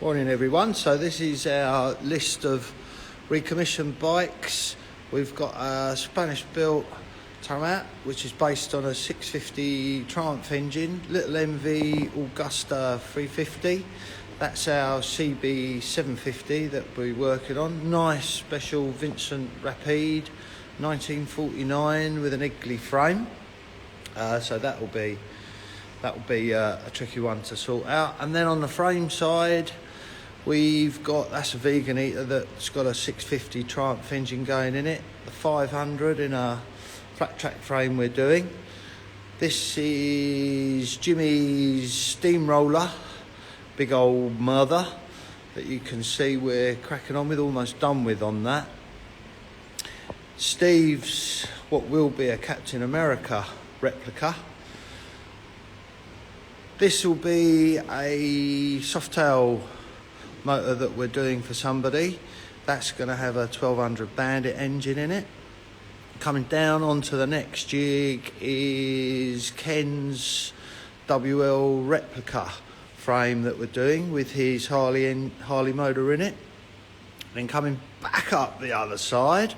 Morning everyone. So this is our list of recommissioned bikes. We've got a Spanish built Tarmac, which is based on a 650 Triumph engine, little MV Augusta 350. That's our CB 750 that we're working on. Nice special Vincent Rapide 1949 with an Egley frame. So that will be a tricky one to sort out. And then on the frame side, we've got, that's a vegan eater that's got a 650 Triumph engine going in it, the 500 in a flat track frame we're doing. This is Jimmy's steamroller, big old mother that you can see we're cracking on with, almost done with on that. Steve's what will be a Captain America replica. This will be a Softail motor that we're doing for somebody. That's going to have a 1200 Bandit engine in it. Coming down onto the next jig is Ken's WL replica frame that we're doing with his Harley motor in it. Then coming back up the other side,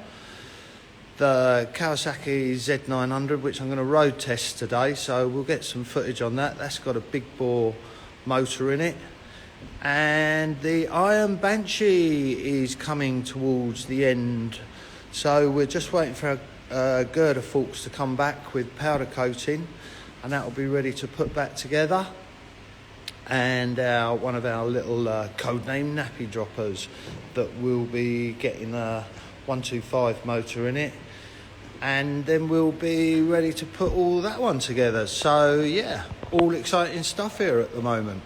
the Kawasaki Z900, which I'm going to road test today, so we'll get some footage on that. That's got a big bore motor in it. And the Iron Banshee is coming towards the end, so we're just waiting for girder forks to come back with powder coating, and that will be ready to put back together. And one of our little codename nappy droppers that will be getting a 125 motor in it, and then we'll be ready to put all that one together. So yeah, all exciting stuff here at the moment.